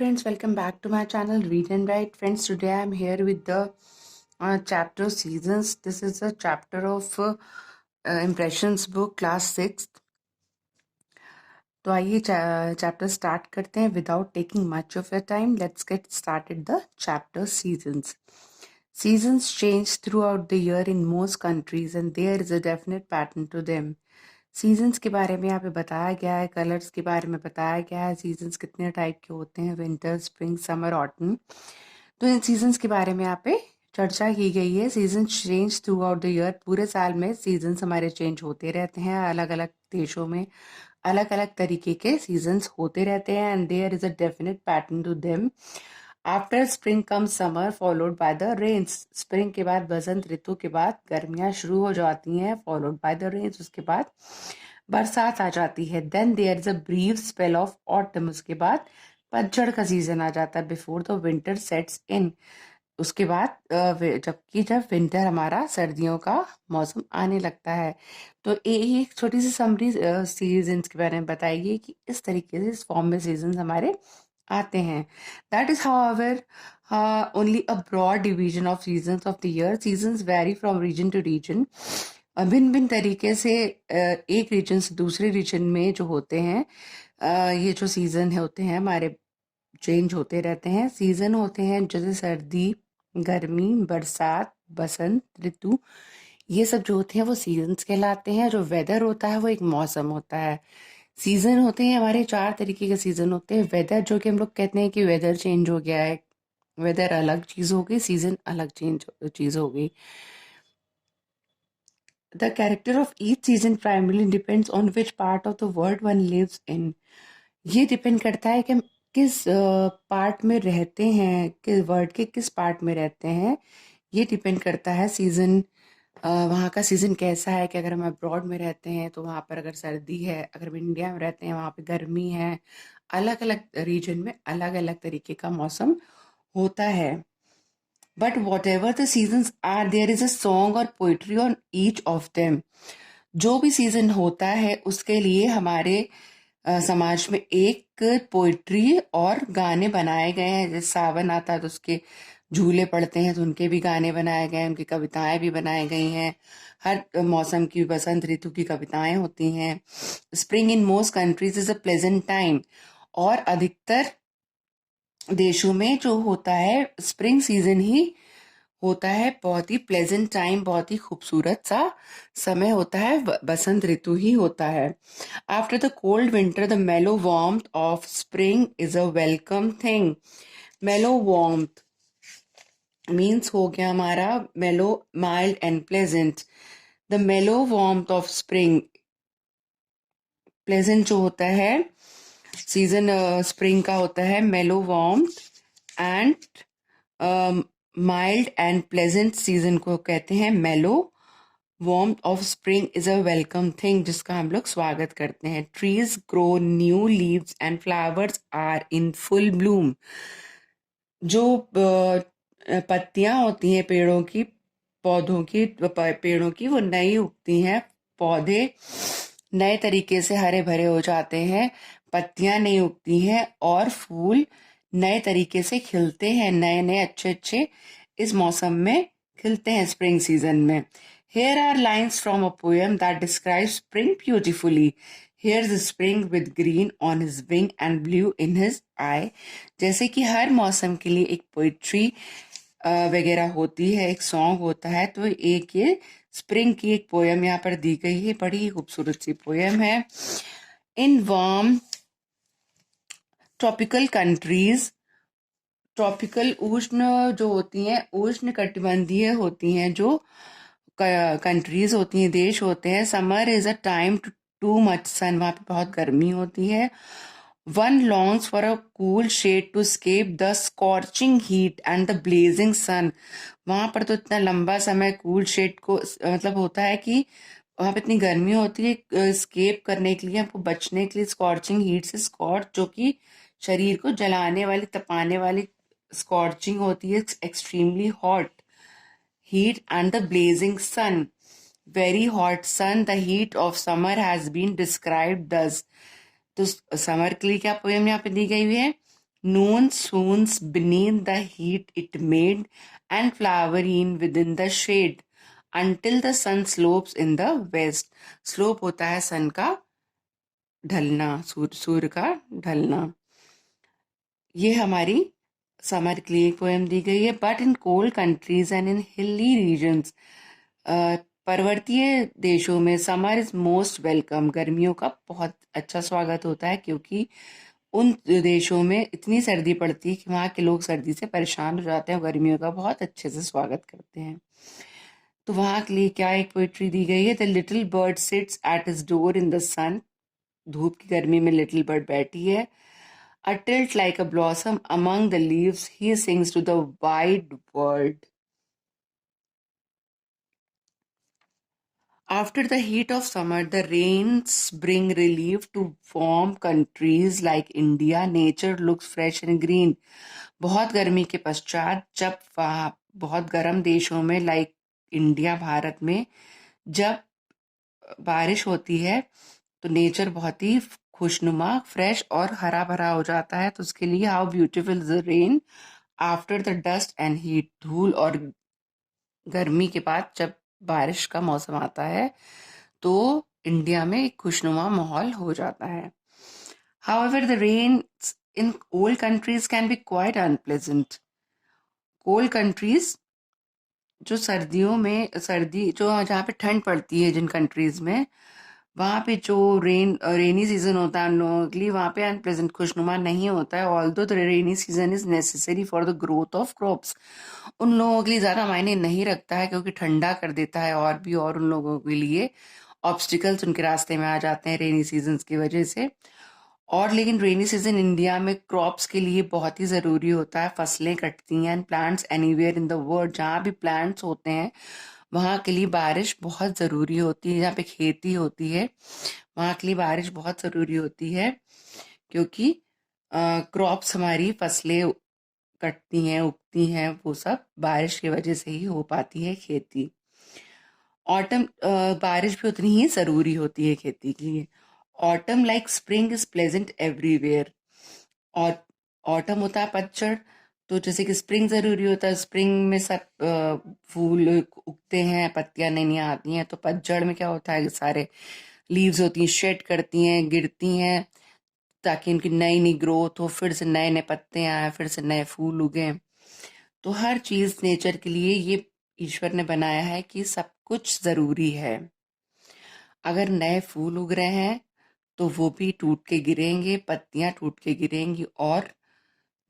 friends, welcome back to my channel Read and Write. Friends, today I am here with the chapter Seasons. This is a chapter of Impressions book, class 6th. तो आइए chapter start करते हैं without taking much of your time. Let's get started the chapter seasons. Seasons change throughout the year in most countries and there is a definite pattern to them. Seasons के बारे में यहाँ पे बताया गया है, कलर्स के बारे में बताया गया है, सीजन्स कितने टाइप के होते हैं, विंटर, स्प्रिंग, समर, ऑटम. तो इन सीजन्स के बारे में यहाँ पे चर्चा की गई है. Season change through out the year. पूरे साल में सीजन्स हमारे चेंज होते रहते हैं. अलग अलग देशों में अलग अलग तरीके के सीजन्स होते रहते हैं and there is a definite pattern to them. After spring come summer followed by the rains. Spring के बाद बसंत ऋतु के बाद गर्मियां शुरू हो जाती हैं फॉलोड बाय द रेन्स. उसके बाद बरसात आ जाती है. Then there is a brief spell of autumn. उसके बाद पतझड़ का सीजन आ जाता है. Before the winter sets in. उसके बाद जब विंटर हमारा सर्दियों का मौसम आने लगता है. तो एक छोटी सी समरी सीजन्स के बारे में बताइए कि इस तरीके से इस फॉर्म में सीजन्स हमारे आते हैं. That is however only a broad division of seasons of the year. Seasons vary from region to region. भिन्न भिन्न तरीके से एक रीजन से दूसरे रीजन में जो होते हैं ये जो सीजन होते हैं हमारे चेंज होते रहते हैं. सीजन होते हैं जैसे सर्दी, गर्मी, बरसात, बसंत ऋतु. ये सब जो होते हैं वो सीजन्स कहलाते हैं. जो वेदर होता है वो एक मौसम होता है. सीजन होते हैं हमारे 4 तरीके के सीजन होते हैं. वेदर जो कि हम लोग कहते हैं कि वेदर चेंज हो गया है, वेदर अलग चीज हो गई, सीजन अलग चीज हो गई. The character of each season primarily depends on which part of the world one lives in. ये डिपेंड करता है कि हम किस पार्ट में रहते हैं, किस वर्ल्ड के किस पार्ट में रहते हैं. ये डिपेंड करता है सीजन, वहाँ का सीजन कैसा है. कि अगर हम अब्रॉड में रहते हैं तो वहाँ पर अगर सर्दी है, अगर हम इंडिया में रहते हैं वहाँ पे गर्मी है. अलग अलग रीजन में अलग अलग तरीके का मौसम होता है. But whatever the seasons are there is a song और poetry on each of them. जो भी सीजन होता है उसके लिए हमारे समाज में एक पोइट्री और गाने बनाए गए हैं. जैसे सावन आता है तो उसके झूले पड़ते हैं तो उनके भी गाने बनाए गए हैं, उनकी कविताएं भी बनाई गई हैं. हर मौसम की, बसंत ऋतु की कविताएं होती हैं. Spring in most countries is a pleasant time. और अधिकतर देशों में जो होता है स्प्रिंग सीजन ही होता है. बहुत ही प्लेजेंट टाइम, बहुत ही खूबसूरत सा समय होता है. बसंत ऋतु ही होता है. After the cold winter the mellow warmth of spring is a welcome thing. Mellow warmth means हो गया हमारा mellow, mild and pleasant. The mellow warmth of spring, pleasant जो होता है सीजन स्प्रिंग का होता है mellow warmth. And mild and pleasant season को कहते हैं mellow. Warmth of spring is a welcome thing, जिसका हम लोग स्वागत करते हैं. Trees grow new leaves and flowers are in full bloom. जो पत्तियां होती हैं पेड़ों की, पौधों की, पेड़ों की, वो नई उगती हैं. पौधे नए तरीके से हरे भरे हो जाते हैं. पत्तियां नई उगती हैं और फूल नए तरीके से खिलते हैं. नए नए अच्छे अच्छे इस मौसम में खिलते हैं स्प्रिंग सीजन में. Here are lines from a poem that describes spring beautifully. Here's spring with green on his wing and blue in his eye. जैसे कि हर मौसम के लिए एक पोइट्री वगैरह होती है, एक सॉन्ग होता है, तो एक ये स्प्रिंग की एक पोयम यहाँ पर दी गई है. बड़ी खूबसूरत सी पोयम है. In warm tropical countries, tropical उष्ण जो होती हैं, उष्ण कटिबंधीय होती हैं जो कंट्रीज होती हैं, देश होते हैं. Summer is a time too much sun. वहां पे बहुत गर्मी होती है. One longs for a cool shade to escape the scorching heat and the blazing sun. वहां पर तो इतना लंबा समय कूल शेड को मतलब होता है कि वहां पे इतनी गर्मी होती है, स्केप करने के लिए, हमको बचने के लिए स्कॉर्चिंग हीट से. स्कॉर्च जो कि शरीर को जलाने वाली, तपाने वाली स्कॉर्चिंग होती है. Extremely hot heat and the blazing sun. Very hot sun. The heat of summer has been described thus. तो समर के लिए क्या पोएम यहाँ पे दी गई हुई है? Noon swoons beneath the heat it made, and flowering within the shade, until the sun slopes in the west. Slope होता है sun का ढलना, सूर्य का ढलना. ये हमारी समर के लिए एक पोएम दी गई है. But in cold countries and in hilly regions, पर्वतीय देशों में समर इज मोस्ट वेलकम. गर्मियों का बहुत अच्छा स्वागत होता है, क्योंकि उन देशों में इतनी सर्दी पड़ती है कि वहाँ के लोग सर्दी से परेशान हो जाते हैं और गर्मियों का बहुत अच्छे से स्वागत करते हैं. तो वहाँ के लिए क्या एक पोइट्री दी गई है. The little bird sits at his door in the sun. धूप की गर्मी में लिटिल बर्ड बैठी है. A tilt like a blossom among the leaves, he sings to the wide world. After the heat of summer, the rains bring relief to warm countries like India. Nature looks fresh and green. बहुत गर्मी के पश्चात जब वहाँ बहुत गर्म देशों में लाइक इंडिया, भारत में जब बारिश होती है तो नेचर बहुत ही खुशनुमा, फ्रेश और हरा भरा हो जाता है. तो उसके लिए how beautiful is the rain after the dust and heat. धूल और गर्मी के बाद जब बारिश का मौसम आता है तो इंडिया में एक खुशनुमा माहौल हो जाता है. However, the rains in cold countries can be quite unpleasant. Cold countries जो सर्दियों में जो जहाँ पे ठंड पड़ती है जिन कंट्रीज में, वहाँ पे जो रेनी सीजन होता है उन लोगों के लिए वहाँ पे अनप्लेजेंट, खुशनुमा नहीं होता है. Although the rainy season is necessary for the growth of crops. उन लोगों के लिए ज़्यादा मायने नहीं रखता है, क्योंकि ठंडा कर देता है और उन लोगों के लिए ऑब्स्टिकल्स उनके रास्ते में आ जाते हैं रेनी सीजन की वजह से. और लेकिन रेनी सीजन इंडिया में क्रॉप्स के लिए बहुत ही ज़रूरी होता है. फसलें कटती हैं. And plants anywhere in the world, जहाँ भी प्लांट्स होते हैं वहाँ के लिए बारिश बहुत ज़रूरी होती है. जहाँ पे खेती होती है वहाँ के लिए बारिश बहुत ज़रूरी होती है, क्योंकि क्रॉप्स, हमारी फसलें कटती हैं, उगती हैं, वो सब बारिश की वजह से ही हो पाती है खेती. ऑटम, बारिश भी उतनी ही ज़रूरी होती है खेती के लिए. Autumn like spring is pleasant everywhere. और ऑटम होता है पतझड़, तो जैसे कि स्प्रिंग ज़रूरी होता है. स्प्रिंग में सब फूल उगते हैं, पत्तियां नई नई आती हैं. तो पतझड़ में क्या होता है, सारे लीव्स होती हैं, शेड करती हैं, गिरती हैं, ताकि उनकी नई नई ग्रोथ हो, फिर से नए नए पत्ते आए, फिर से नए फूल उगें. तो हर चीज़ नेचर के लिए ये ईश्वर ने बनाया है कि सब कुछ ज़रूरी है. अगर नए फूल उग रहे हैं तो वो भी टूट के गिरेंगे, पत्तियां टूट के गिरेंगी और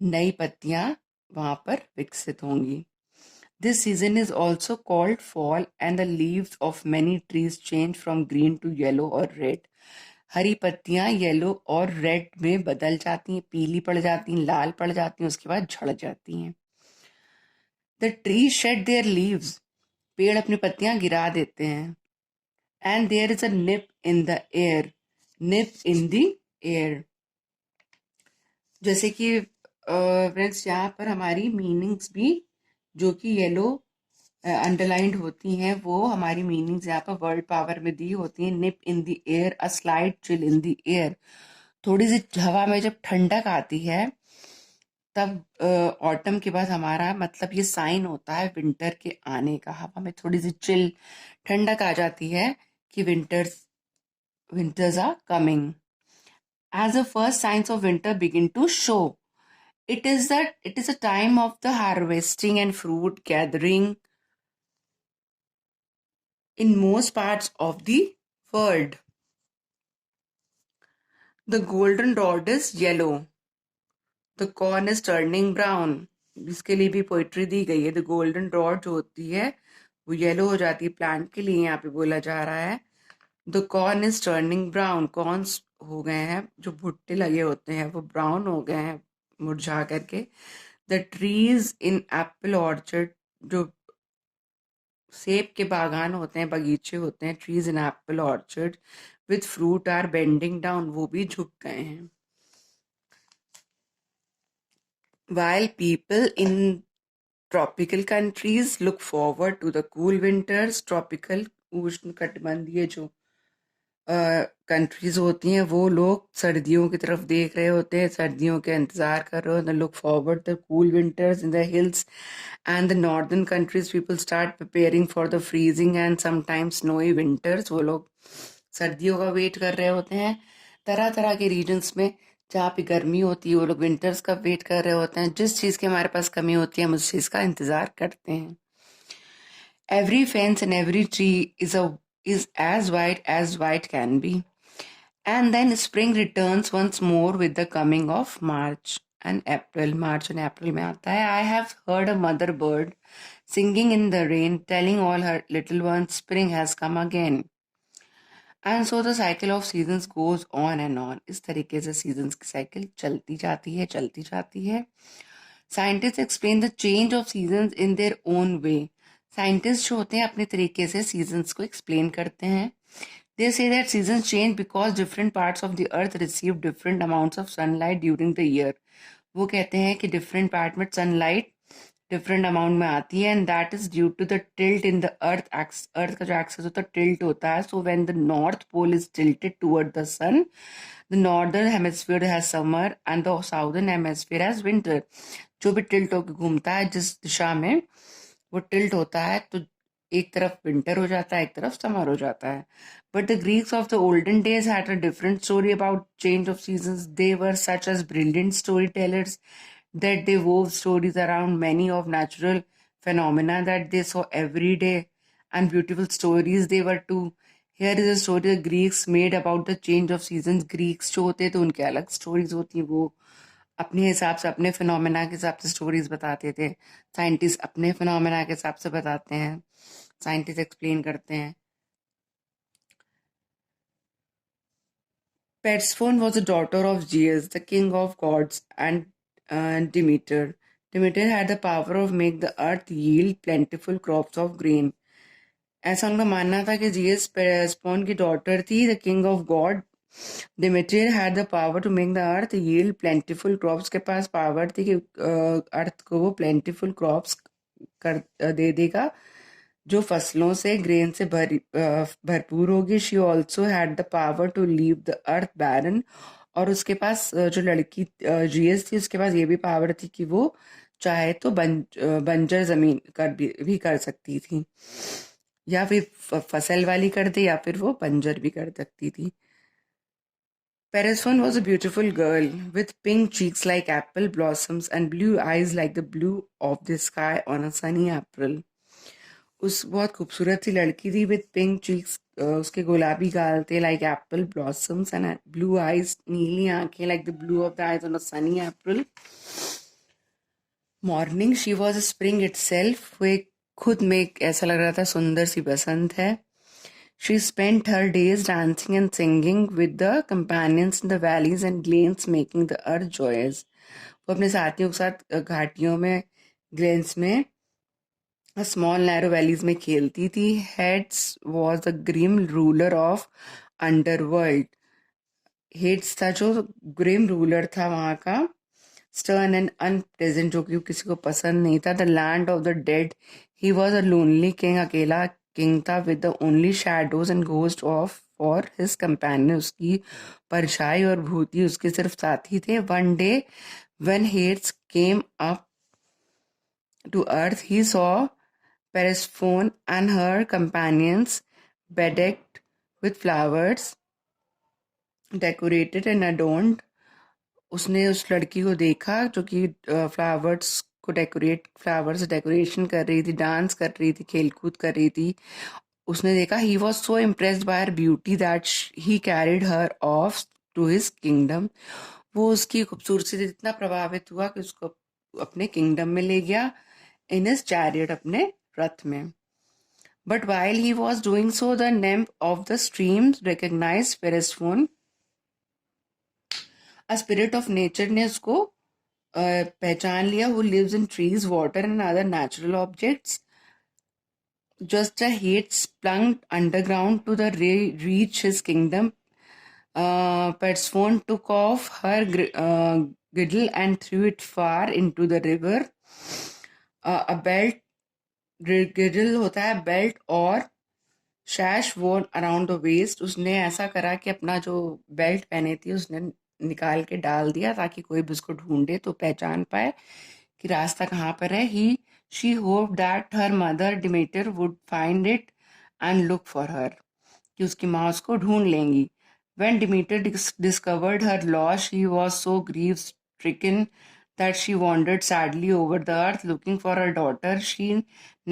नई पत्तियां वहां पर विकसित होंगी. This season is also called fall and the leaves of many trees change from green to yellow और रेड. हरी पत्तियां येलो और रेड में बदल जाती हैं, पीली पड़ जाती हैं, लाल पड़ जाती हैं, उसके बाद झड़ जाती हैं. The tree shed their leaves. पेड़ अपनी पत्तियां गिरा देते हैं. And there is a nip in the air. Nip in the air. जैसे कि फ्रेंड्स यहाँ पर हमारी मीनिंग्स भी जो कि येलो अंडरलाइंड होती हैं, वो हमारी मीनिंग्स यहाँ पर वर्ड पावर में दी होती हैं. Nip in the air, a slight chill in the air. थोड़ी सी हवा में जब ठंडक आती है तब ऑटम के बाद हमारा मतलब ये साइन होता है विंटर के आने का. हवा में थोड़ी सी चिल, ठंडक आ जाती है कि winters are coming. As the first signs of winter begin to show, it is a time of the harvesting and fruit gathering in most parts of the world. The golden rod is yellow. The corn is turning brown. इसके लिए भी poetry दी गई है. The golden rod जो होती है वो येलो हो जाती है, प्लांट के लिए यहाँ पे बोला जा रहा है. The corn is turning brown. Corns हो गए हैं, जो भुट्टे लगे होते हैं वो ब्राउन हो गए हैं मुरझा करके. The trees in apple orchard. जो सेब के बागान होते हैं, बगीचे होते हैं, trees in apple orchard with fruit are bending down. वो भी झुक गए हैं. While people in tropical countries look forward to the cool winters, tropical उष्ण कटिबंधीय जो कंट्रीज होती हैं वो लोग सर्दियों की तरफ देख रहे होते हैं, सर्दियों के इंतजार कर रहे होते हैं, look forward the cool winters in the hills and the northern countries people start preparing for the freezing and sometimes snowy winters. वो लोग सर्दियों का वेट कर रहे होते हैं। तरह तरह के रीजन्स में जहाँ पे गर्मी होती है वो लोग विंटर्स का वेट कर रहे होते हैं। जिस चीज़ की हमारे पास कमी होती है हम उस चीज़ का इंतजार करते हैं। Every fence and every tree is as white can be. And then spring returns once more with the coming of March and April. March and April में आता है. I have heard a mother bird singing in the rain, telling all her little ones spring has come again. And so the cycle of seasons goes on and on. इस तरीके से seasons की cycle चलती जाती है. Scientists explain the change of seasons in their own way. Scientists जो होते हैं अपने तरीके से seasons को explain करते हैं. They say that seasons change because different parts of the earth receive different amounts of sunlight during the year. वो कहते हैं कि different part में sunlight different amount में आती है and that is due to the tilt in the earth का जो axis होता है tilt होता है. So when the north pole is tilted toward the sun, the northern hemisphere has summer and the southern hemisphere has winter. जो भी tilt होकर घूमता है जिस दिशा में वो टिल्ट होता है तो एक तरफ विंटर हो जाता है एक तरफ समर हो जाता है. But the Greeks of the olden days had a different story about change of seasons. They were such as brilliant story tellers that they wove stories around many of natural phenomena that they saw every day and beautiful stories they were too. Here is a story the Greeks made about the change of seasons. Greeks जो होते हैं तो उनके अलग stories होती हैं. वो अपने हिसाब से अपने फिनोमेना के हिसाब से स्टोरीज बताते थे. साइंटिस्ट अपने फिनोमेना के हिसाब से बताते हैं. साइंटिस्ट एक्सप्लेन करते हैं. Persephone was a daughter of Zeus, the king of gods, and Demeter. Demeter had the power of make the earth yield plentiful crops of grain. ऐसा उनका मानना था कि जीएस पेरेस्पोन की डॉटर थी. The king of God Demeter had the power to make the earth yield plentiful crops. के पास power थी कि अर्थ को वो plentiful crops दे देगा जो फसलों से ग्रेन से भरपूर होगी. She also had the power to leave the earth barren. और उसके पास जो लड़की जीएस थी उसके पास ये भी पावर थी कि वो चाहे तो बंजर जमीन भी कर सकती थी या फिर फसल वाली कर दे या फिर वो बंजर भी कर सकती थी. Persephone was a beautiful girl with pink cheeks like apple blossoms and blue eyes like the blue of the sky on a sunny April. उस बहुत खूबसूरत सी लड़की थी विद पिंक चीक्स. उसके गुलाबी गाल थे like Apple blossoms and blue eyes, नीली आंखें like the blue of the eyes on a Sunny April morning. She was a spring itself. वो एक खुद में ऐसा लग रहा था सुंदर सी बसंत है. She spent her days dancing and singing with the companions in the valleys and glens, making the earth joyous. वो अपने साथियों के साथ घाटियों में ग्लेन्स में स्मॉल नैरो वैलीज में खेलती थी. Hades was the grim ruler of underworld. Hades था जो ग्रिम रूलर था वहाँ का. स्टर्न एंड अनप्लेजेंट जो कि किसी को पसंद नहीं था. The land of the dead. He was a lonely king. अकेला किंग था with the only shadows and ghost of for his companion. उसकी परछाई और भूति उसके सिर्फ साथी थे. One day when Hades came up to earth, he saw Persephone and her companions bedecked with flowers, decorated and adorned. उसने उस लड़की को देखा जो कि फ्लावर्स को फ्लावर्स डेकोरेशन कर रही थी, डांस कर रही थी, खेलकूद कर रही थी. उसने देखा he was so impressed by her beauty that he carried her off to his kingdom. वो उसकी खूबसूरती से इतना प्रभावित हुआ कि उसको अपने किंगडम में ले गया इन हिज चैरियट, अपने रथ में. But while he was doing so the nymph of the streams recognise Persephone. A spirit of nature ने उसको पहचान लिया. who lives in trees, water and other natural objects. Just a hate splunk underground to the reach his kingdom. Persephone took off her girdle and threw it far into the river. A belt, girdle होता है belt और शैश वोन around the waste, उसने ऐसा करा कि अपना जो बेल्ट पहने थी उसने निकाल के डाल दिया ताकि कोई भी उसको ढूंढे तो पहचान पाए कि रास्ता कहाँ पर है. She hope that her mother Demeter would find it and look for her, कि उसकी माँ उसको ढूंढ लेंगी. When Demeter discovered her loss, she was so grief-stricken that she wandered sadly over the earth looking for her daughter. She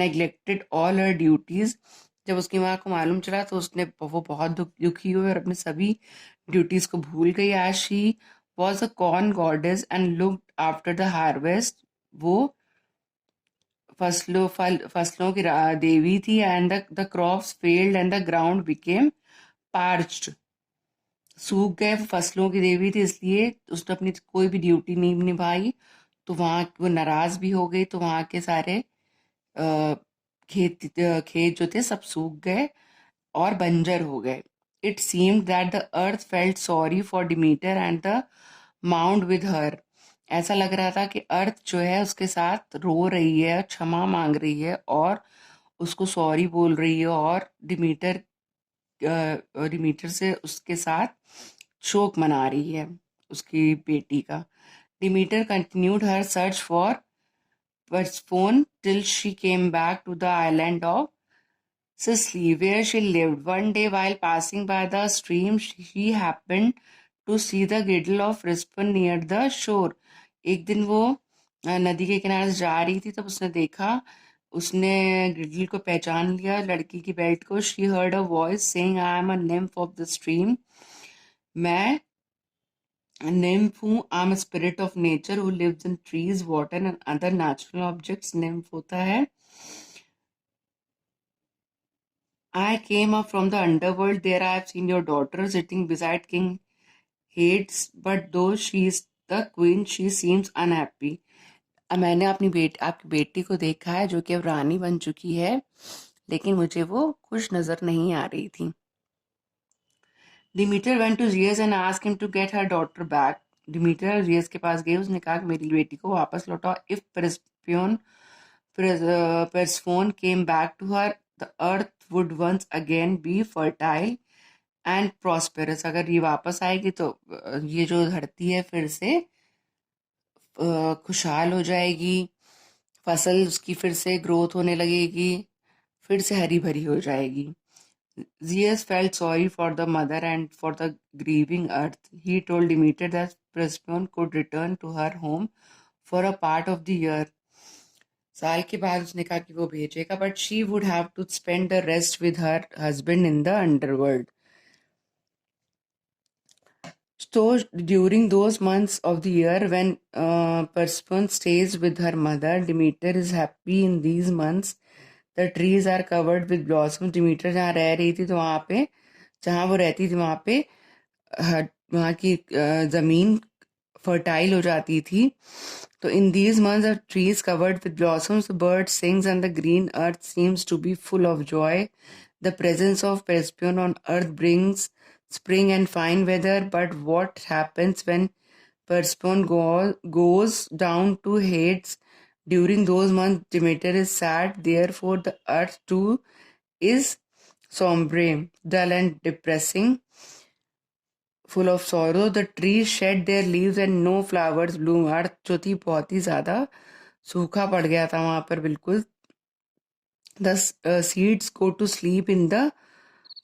neglected all her duties. जब उसकी माँ को मालूम चला तो वो बहुत दुखी हुई और अपने सभी ड्यूटीज को भूल गई. As she was a corn goddess and looked after the harvest, वो फसलों की देवी थी. And the crops failed and the ground became parched. सूख गए, फसलों की देवी थी इसलिए उसने अपनी कोई भी ड्यूटी नहीं निभाई, तो वहां वो नाराज भी हो गई. तो वहां के सारे खेत जो थे सब सूख गए और बंजर हो गए. It seemed that the earth felt sorry for Demeter and the mound with her. ऐसा लग रहा था कि अर्थ जो है उसके साथ रो रही है, क्षमा मांग रही है और उसको सॉरी बोल रही है और डिमीटर से उसके साथ शोक मना रही है उसकी बेटी का. Demeter continued her search for Persephone till she came back to the island of Sicily, where she lived. One day, while passing by the stream, she happened to see the girdle of Persephone near the shore. एक दिन वो नदी के किनारे से जा रही थी तब उसने गिडल को पहचान लिया, लड़की की बेल्ट को. She heard a voice saying, I am a nymph of the stream. मैं nymph हूँ. I am a spirit of nature who lives in trees, water and other natural objects. nymph होता है I came up from the underworld. There I have seen your daughter sitting beside King Hades, but though she is the queen, she seems unhappy. मैंने आपकी बेटी को देखा है जो कि अब रानी बन चुकी है, लेकिन मुझे वो खुश नजर नहीं आ रही थी. Demeter went to Zeus and asked him to get her daughter back. Demeter Zeus के पास गई, उसने कहा कि मेरी बेटी को वापस लौटाओ. If Persephone came back to her, the earth would once again be fertile and prosperous. अगर ये वापस आएगी तो ये जो धरती है फिर से खुशहाल हो जाएगी, फसल उसकी फिर से ग्रोथ होने लगेगी, फिर से हरी भरी हो जाएगी. Zeus felt sorry for the mother and for the grieving earth. He told Demeter that Persephone could return to her home for a part of the year. साल के बाद उसने कहा कि वो भेजेगा, but she would have to spend the rest with her husband in the underworld. So during those months of the year when Persephone stays with her mother, Demeter is happy. In these months, the trees are covered with blossoms. Demeter जहाँ रह रही थी तो वहाँ पे, जहाँ वो रहती थी वहाँ पे वहाँ की जमीन फर्टाइल हो जाती थी. तो in these months the trees covered with blossoms, the bird sings and the green earth seems to be full of joy. The presence of Persephone on earth brings spring and fine weather, but what happens when Persephone goes down to Hades? During those months Demeter is sad, therefore the earth too is sombre, dull and depressing, full of sorrow. The trees shed their leaves and no flowers bloom. अर्थ जो थी बहुत ही ज़्यादा सूखा पड़ गया था वहाँ पर बिल्कुल. The seeds go to sleep in the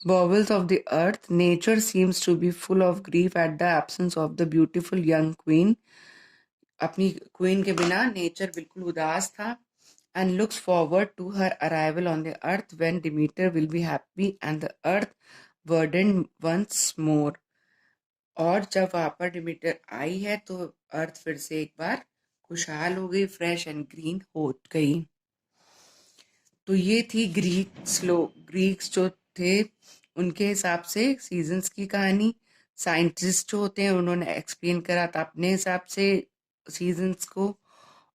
bowels of the earth. Nature seems to be full of grief at the absence of the beautiful young queen. अपनी क्वीन के बिना नेचर बिल्कुल उदास था. And looks forward to her arrival on the earth when Demeter will be happy and the earth verdant once more. और जब वहां पर डिमीटर आई है तो अर्थ फिर से एक बार खुशहाल हो गई, फ्रेश एंड ग्रीन हो गई. तो ये थी ग्रीक्स जो थे उनके हिसाब से सीजन्स की कहानी. साइंटिस्ट जो होते हैं उन्होंने एक्सप्लेन करा था अपने हिसाब से सीजन्स को,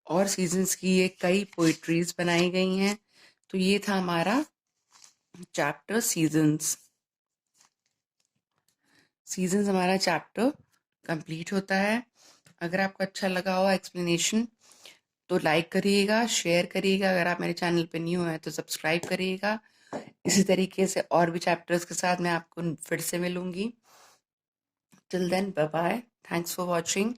और सीजन्स की ये कई पोइट्रीज बनाई गई हैं. तो ये था हमारा चैप्टर सीजन्स. हमारा चैप्टर कंप्लीट होता है. अगर आपको अच्छा लगा हो एक्सप्लेनेशन तो लाइक करिएगा, शेयर करिएगा. अगर आप मेरे चैनल पे न्यू हैं तो सब्सक्राइब करिएगा. इसी तरीके से और भी चैप्टर्स के साथ मैं आपको फिर से मिलूंगी. Till then, bye bye. Thanks for watching.